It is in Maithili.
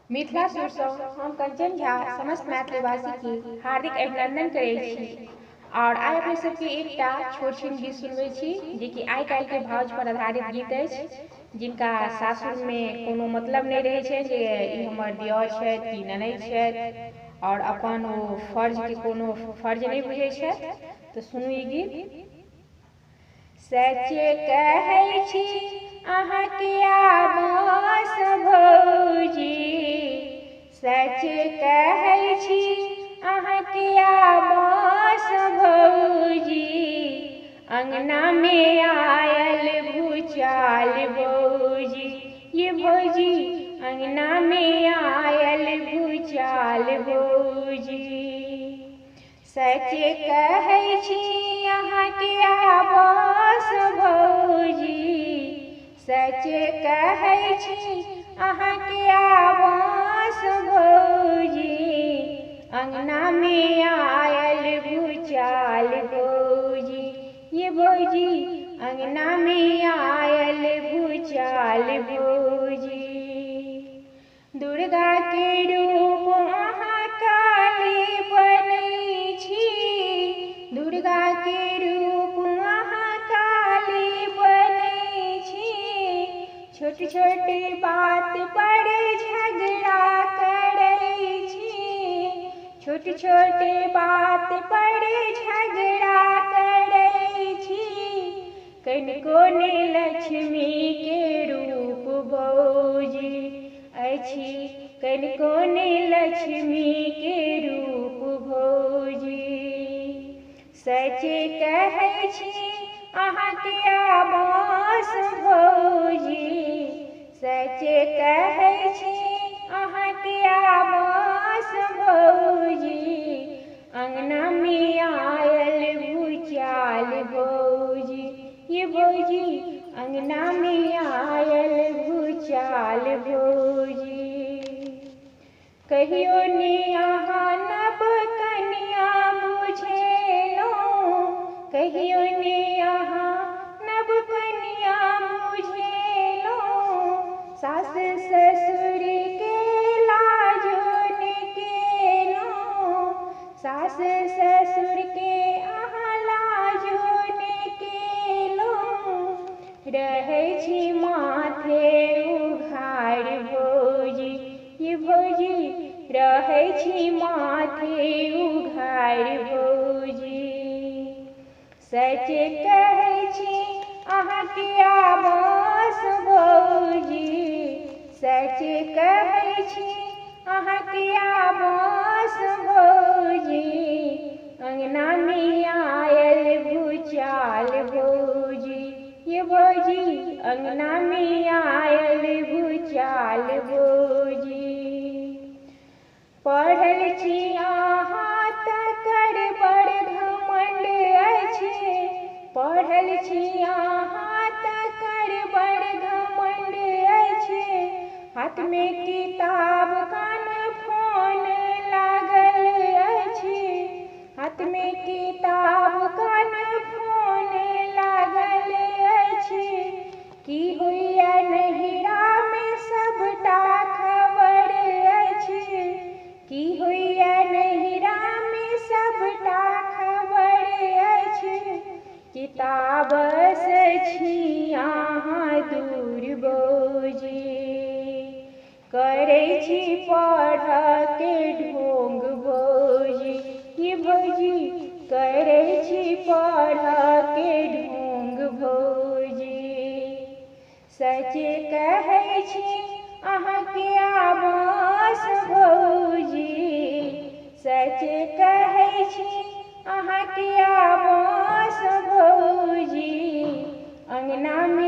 मिथिला सुर सँ हम कंचन झा समस्त मैथिलीवासी के हार्दिक अभिनंदन करैत छी और आइ अपने सबके एकटा छोट छिन गीत सुनबै छी जे कि आइ काल्हि के भावज पर आधारित गीत अछि जिनका सासुर में कोनो मतलब नहीं रहे छै जे ई हमर दियर छथि कि ननद छथि और अपन ओ फर्ज के कोनो फर्ज नहीं बुझै छथि। तो सुनू ई गीत। सच कहै छी अहाँके आवास भौजी, सच कहै छी अहाँके आवास भौजी, अंगना में आयल भूचाल भौजी, ये भौजी अंगना में आयल भूचाल भौजी। सच कहै छी अहाँके आवास भौजी, सच कहै छी अहाँके आवास भौजी, अंगना में आयल भूचाल भौजी, ये भौजी अंगना में आयल भूचाल भौजी। दुर्गा के रूप अहाँ काली बनै छी, दुर्गा के रूप अहाँ काली बनै छी, छोट छोट बात पर झगड़ा करै छी, छोट छोट बात पर झगड़ा करै छी, कनिको ने लक्ष्मी के रूप भौजी अछि, कनिको ने लक्ष्मी के रूप भौजी। सच कहै छी अहाँके आवास भौजी, सच कहै छी अहाँके आवास भौजी, अंगना में आयल भूचाल भौजी, ये भौजी अंगना में आयल भूचाल भौजी। कहियो ने अहाँ नव कन्या बुझेलहुँ, कहियो ने अहाँ नव कन्या बुझेलहुँ, सास ससुर के लाजो ने केलहुँ, सास ससुर के अहाँ लाजो ने केलहुँ, रहै छी माथे उघार भौजी, ये भौजी रहै छी माथे उघार भौजी। सच कहै छी अहाँके आवास भौजी, सच कहै छी अहाँके आवास भौजी, अंगना में आयल भूचाल भौजी, ये भौजी अंगना में आयल भूचाल भौजी। पढ़ल छी अहाँ तकर बड़ घमंड अछि, पढ़ल छी अहाँ तकर बड़ घमंड अछि, हाथ में किताब कान फोन लागल अछि, हाथ में किताब कान फोन लागल अछि, की होइया नहिरा में सबटा खबर अछि, की होइया नहिरा में सबटा खबर अछि, किताबसँ छी अहाँ दूर भौजी, करै छी पढ़के ढोंग भौजी, ये भौजी करै छी पढ़के ढोंग भौजी। सच कहै छी अहाँके आवास भौजी, सच कहै छी अहाँके आवास भौजी, अंगना में